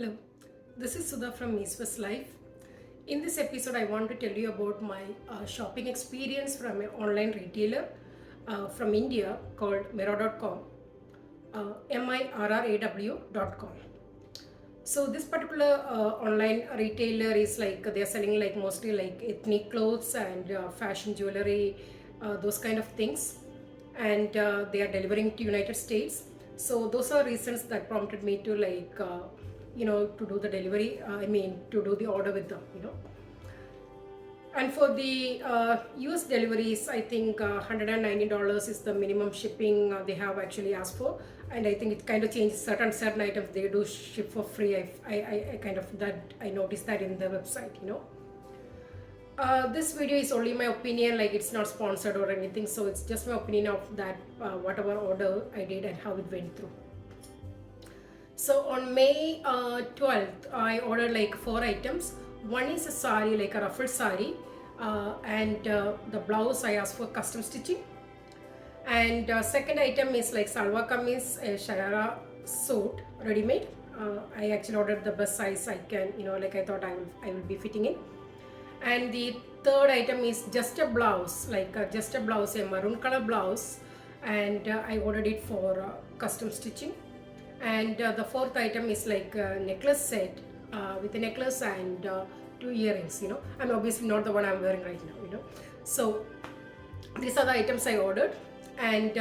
Hello, this is Sudha from Swiss Life. In this episode, I want to tell you about my shopping experience from an online retailer from India called Mirror.com, mirraw.com. So this particular online retailer is like they are selling like mostly like ethnic clothes and fashion jewelry, those kind of things, and they are delivering to United States. So those are reasons that prompted me to to do the delivery. To do the order with them. And for the US deliveries, I think $190 is the minimum shipping they have actually asked for, and I think it kind of changes certain items they do ship for free. I kind of that I noticed that in the website. This video is only my opinion, like it's not sponsored or anything, so it's just my opinion of that whatever order I did and how it went through. So on May 12th, I ordered like 4 items. One is a sari, like a ruffled sari, and the blouse I asked for custom stitching. And second item is like salwar kameez, a sharara suit, ready made. I actually ordered the best size I can, like I thought I will be fitting in. And the third item is just a blouse, just a blouse, a maroon color blouse, and I ordered it for custom stitching. And the fourth item is like a necklace set with a necklace and 2 earrings. I'm obviously not the one I'm wearing right now. So these are the items I ordered, and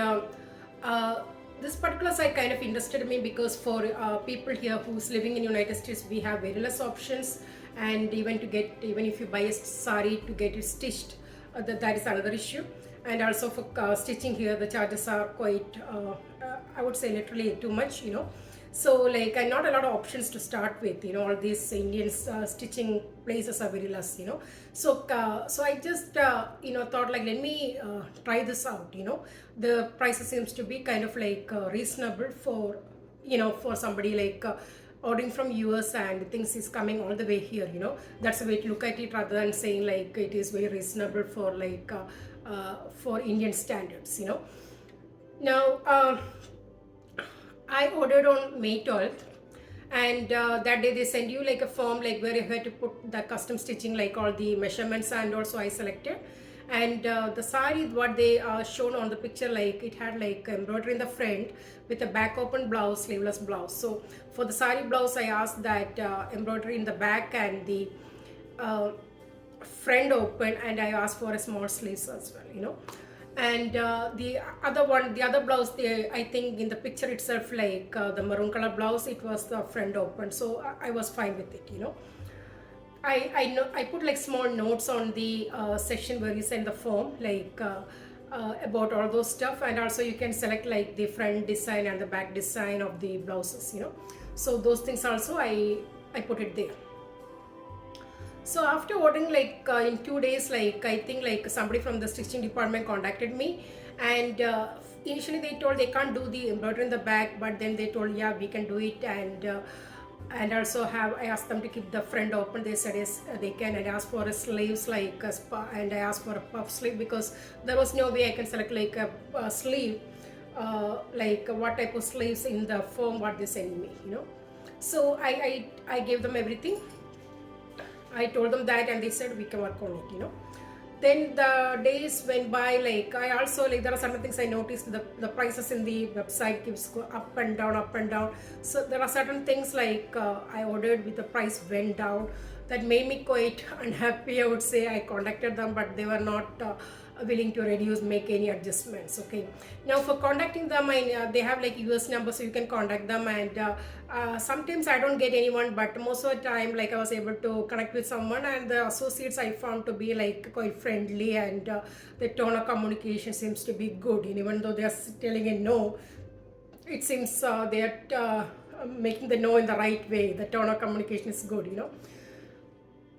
this particular site kind of interested me because for people here who's living in United States, we have very less options, and even if you buy a sari to get it stitched, that is another issue. And also for stitching here, the charges are quite I would say literally too much. So like not a lot of options to start with. All these Indian stitching places are very less. So I just thought like, let me try this out. The prices seems to be kind of like reasonable for for somebody like ordering from US and things is coming all the way here. That's a way to look at it, rather than saying like it is very reasonable for like for Indian standards. Now I ordered on May 12th, and that day they send you like a form like where you had to put the custom stitching, like all the measurements, and also I selected. And the sari what they shown on the picture, like it had like embroidery in the front with a back open blouse, sleeveless blouse. So for the sari blouse, I asked that embroidery in the back and the front open, and I asked for a small sleeves as well. And the other blouse, I think in the picture itself, like the maroon color blouse, it was the front open, so I was fine with it. I know I put like small notes on the section where you send the form, like about all those stuff, and also you can select like the front design and the back design of the blouses. So those things also I put it there. So after ordering like in 2 days, like I think like somebody from the stitching department contacted me, and initially they told they can't do the embroidery in the back, but then they told yeah, we can do it. And also I asked them to keep the front open. They said yes, they can. And I asked for a sleeves like and I asked for a puff sleeve because there was no way I can select like a sleeve like what type of sleeves in the form what they sent me. So I gave them everything. I told them that, and they said we can work on it. Then the days went by, like I also like there are certain things I noticed, the prices in the website keeps go up and down. So there are certain things like I ordered with the price went down, that made me quite unhappy. I would say I contacted them, but they were not willing to make any adjustments. Okay, now for contacting them, they have like US number, so you can contact them. And sometimes I don't get anyone, but most of the time like I was able to connect with someone, and the associates I found to be like quite friendly, and the tone of communication seems to be good. And even though they are telling a no, it seems they are making the no in the right way. The tone of communication is good.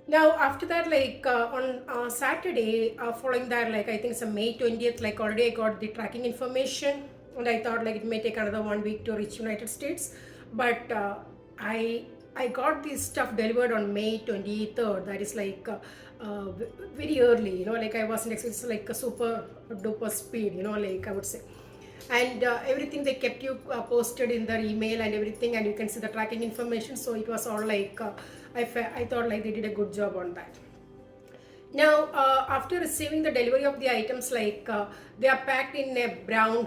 Now after that, like on Saturday following that, like I think it's a May 20th, like already I got the tracking information, and I thought like it may take another 1 week to reach United States, but I got this stuff delivered on May 23rd. That is like very early. Like I wasn't expecting like a super duper speed. Like I would say. and everything they kept you posted in their email and everything, and you can see the tracking information. So it was all like I thought like they did a good job on that. Now, after receiving the delivery of the items, like they are packed in a brown,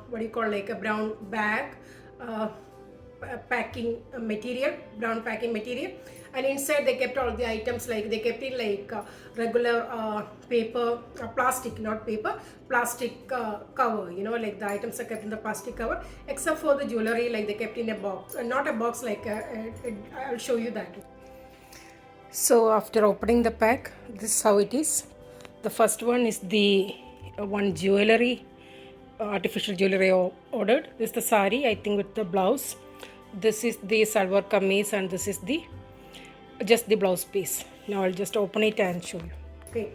what do you call, like a brown bag, uh, packing material, brown packing material, and inside they kept all the items, like they kept it like regular paper, plastic, not paper, plastic cover. You know, like the items are kept in the plastic cover, except for the jewelry, like they kept in a box, not a box, like I'll show you that. So after opening the pack, this is how it is. The first one is the one jewelry, artificial jewelry I ordered. This is the sari, I think, with the blouse. This is the salwar kameez, and this is the just the blouse piece. Now I'll just open it and show you. Okay.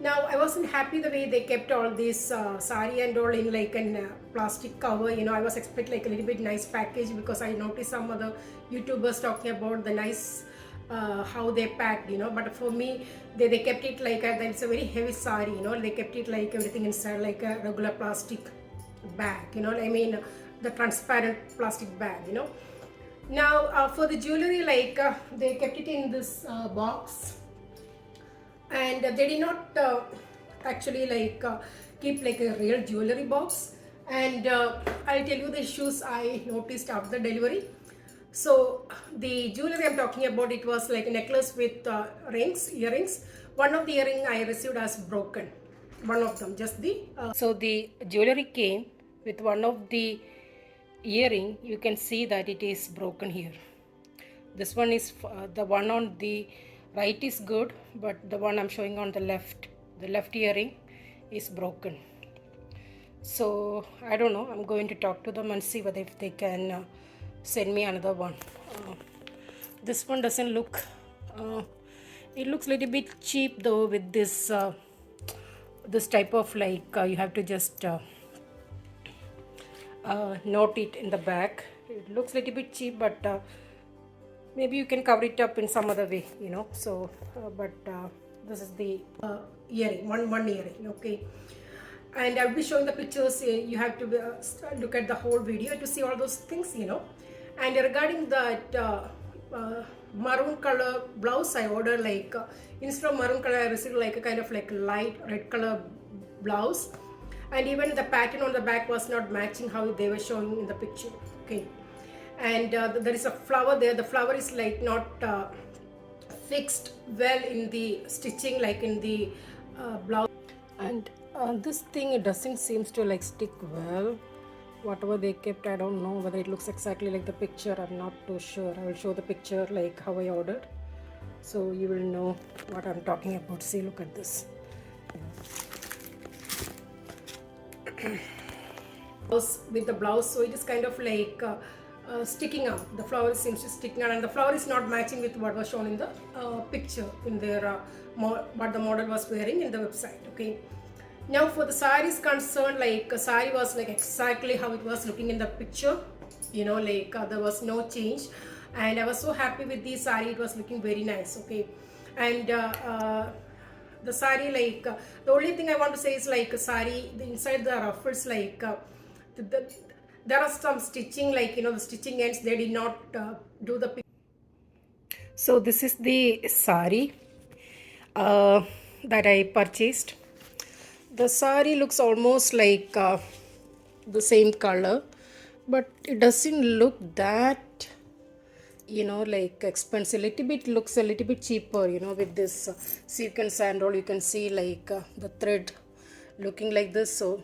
Now I wasn't happy the way they kept all this sari and all in like a plastic cover. You know, I was expecting like a little bit nice package, because I noticed some other YouTubers talking about the nice how they packed, you know. But for me, they kept it like it's a very heavy sari, you know. They kept it like everything inside like a regular plastic bag, you know. I mean, the transparent plastic bag, you know. Now for the jewelry, like they kept it in this box, and they did not actually like keep like a real jewelry box. And I'll tell you the issues I noticed after the delivery. So the jewelry I'm talking about, it was like a necklace with earrings. One of the earring I received as broken, one of them, just the so the jewelry came with one of the earring. You can see that it is broken here. This one is the one on the right is good, but the one I'm showing on the left earring is broken. So I don't know, I'm going to talk to them and see whether if they can send me another one. This one doesn't look, it looks a little bit cheap though, with this this type of like you have to just note it in the back. It looks a little bit cheap, but maybe you can cover it up in some other way, you know. So but this is the earring, one earring. Okay, and I'll be showing the pictures. You have to look at the whole video to see all those things, you know. And regarding that maroon color blouse I ordered, like instead of maroon color I received like a kind of like light red color blouse, and even the pattern on the back was not matching how they were showing in the picture. Okay, and there is a flower there. The flower is like not fixed well in the stitching, like in the blouse, and this thing, it doesn't seems to like stick well. Whatever they kept, I don't know whether it looks exactly like the picture. I'm not too sure. I will show the picture like how I ordered, so you will know what I'm talking about. See, look at this. With the blouse, so it is kind of like sticking out. The flower seems to sticking out, and the flower is not matching with what was shown in the picture in their what the model was wearing in the website. Okay. Now for the sari is concerned, like sari was like exactly how it was looking in the picture, you know, like there was no change, and I was so happy with the sari. It was looking very nice. Okay, and the sari, like the only thing I want to say is like sari, the inside the ruffles, like there are some stitching, like, you know, the stitching ends, they did not do the. So this is the sari that I purchased. The sari looks almost like the same color, but it doesn't look that, you know, like expensive. Little bit looks a little bit cheaper, you know, with this sequins and all. You can see like the thread looking like this, so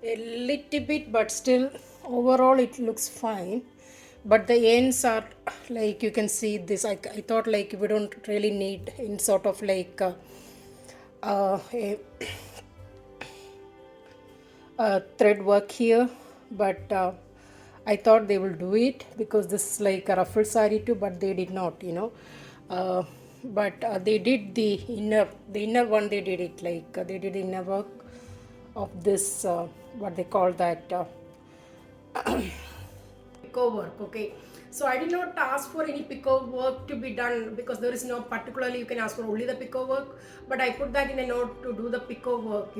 a little bit, but still overall it looks fine. But the ends are like, you can see this. I thought like we don't really need in sort of like a thread work here, but I thought they will do it because this is like a ruffled saree too, but they did not, you know. But they did the inner one. They did it like they did inner work of this what they call that picot work. Okay, So I did not ask for any pico work to be done, because there is no particularly you can ask for only the pico work, but I put that in a note to do the pico work,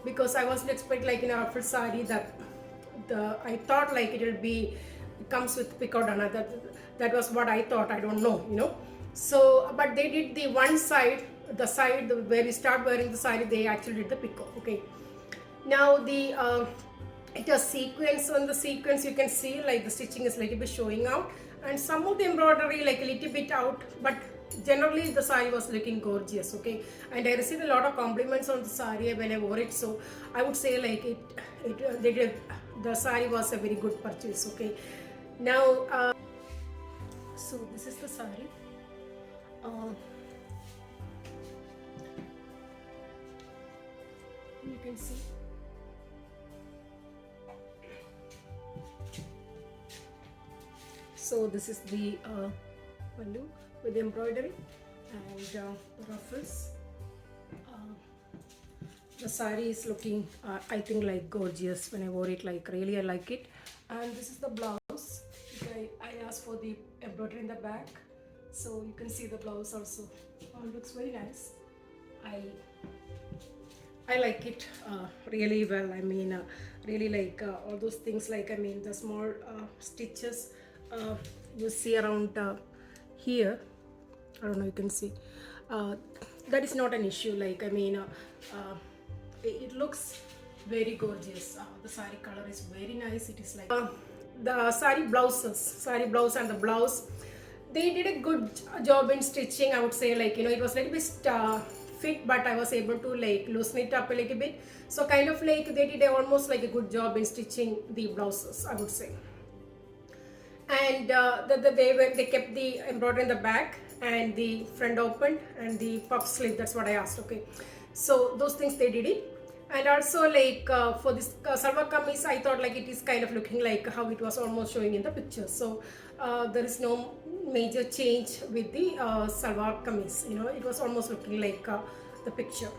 because I wasn't expect like in a full sari that I thought like it will be, it comes with pico done. That was what I thought. I don't know. So but they did the one side, the side where you start wearing the sari, they actually did the pico. Okay, now the it has sequence. On the sequence you can see like the stitching is little bit showing out, and some of the embroidery like a little bit out, but generally the sari was looking gorgeous. Okay, and I received a lot of compliments on the sari when I wore it, so I would say like the sari was a very good purchase. Okay, now so this is the sari. You can see. So this is the pallu with the embroidery and the ruffles. The sari is looking, I think, like gorgeous when I wore it. Like really, I like it. And this is the blouse. I asked for the embroidery in the back, so you can see the blouse also. Looks very nice. I like it really well. I mean, really like all those things. Like I mean, the small stitches you see around here. I don't know. You can see that is not an issue. Like I mean, it looks very gorgeous. The sari color is very nice. It is like the sari blouse and the blouse. They did a good job in stitching. I would say like it was a little bit fit, but I was able to like loosen it up a little bit. So kind of like they did almost like a good job in stitching the blouses, I would say. And they kept the embroidery in the back and the front open and the puff sleeve. That's what I asked. Okay, so those things they did it. And also like for this salwar kameez, I thought like it is kind of looking like how it was almost showing in the picture. So there is no major change with the salwar kameez. It was almost looking like the picture.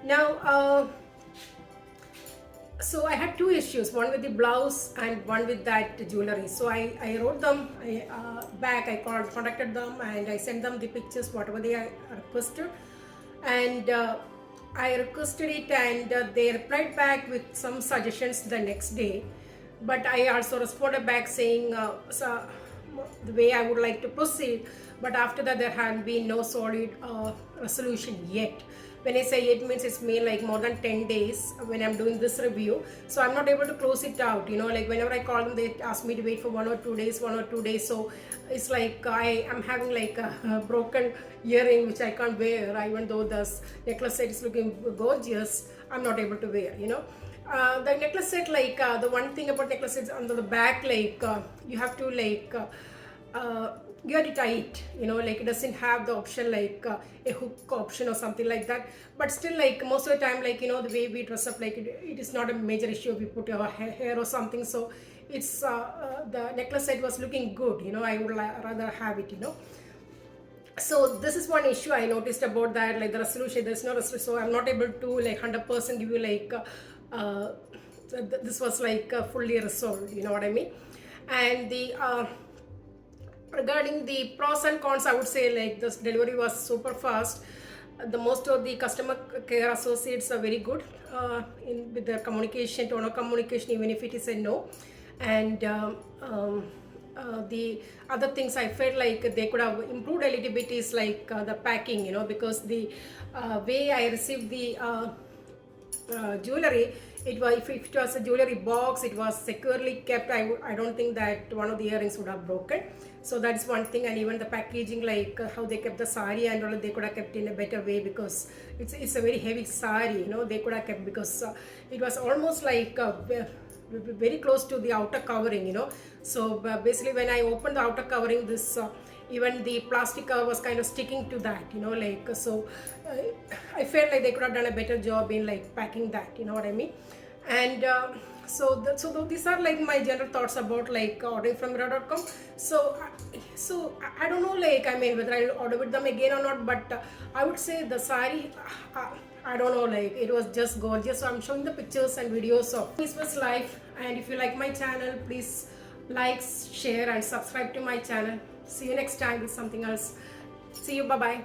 Now so I had two issues, one with the blouse and one with that jewelry. So I wrote them back. I contacted them and I sent them the pictures, whatever they requested. And I requested it, and they replied back with some suggestions the next day. But I also responded back saying so the way I would like to proceed. But after that, there had been no solid resolution yet. When I say it means it's been like more than 10 days when I'm doing this review. So I'm not able to close it out. Like whenever I call them, they ask me to wait for 1 or 2 days. So it's like I am having like a broken earring which I can't wear, even though the necklace set is looking gorgeous. I'm not able to wear. The necklace set, like the one thing about necklace sets under the back, like you have to like you have to tie it, like it doesn't have the option like a hook option or something like that. But still, like most of the time, like the way we dress up, like it is not a major issue. We put our hair or something, so it's the necklace set was looking good. I would rather have it. So this is one issue I noticed about that, like the resolution. There's no resolution, so I'm not able to like 100% give you like this was like fully resolved. You know what I mean? And the regarding the pros and cons, I would say like this delivery was super fast. The most of the customer care associates are very good with their communication, tone of communication, even if it is a no. And the other things I felt like they could have improved a little bit is like the packing, because the way I received the jewelry, if it was a jewelry box, it was securely kept. I don't think that one of the earrings would have broken. So that's one thing. And even the packaging, like how they kept the sari and all, they could have kept in a better way, because it's a very heavy sari. They could have kept, because it was almost like very close to the outer covering. So basically when I opened the outer covering, this even the plastic cover was kind of sticking to that, like so I felt like they could have done a better job in like packing that, you know what I mean. And so these are like my general thoughts about like ordering from Mira.com. So I don't know, like I mean whether I'll order with them again or not, but I would say the sari, I don't know, like it was just gorgeous. So I'm showing the pictures and videos of this was life. And if you like my channel, please Like, share, and subscribe to my channel. See you next time with something else. See you. Bye bye.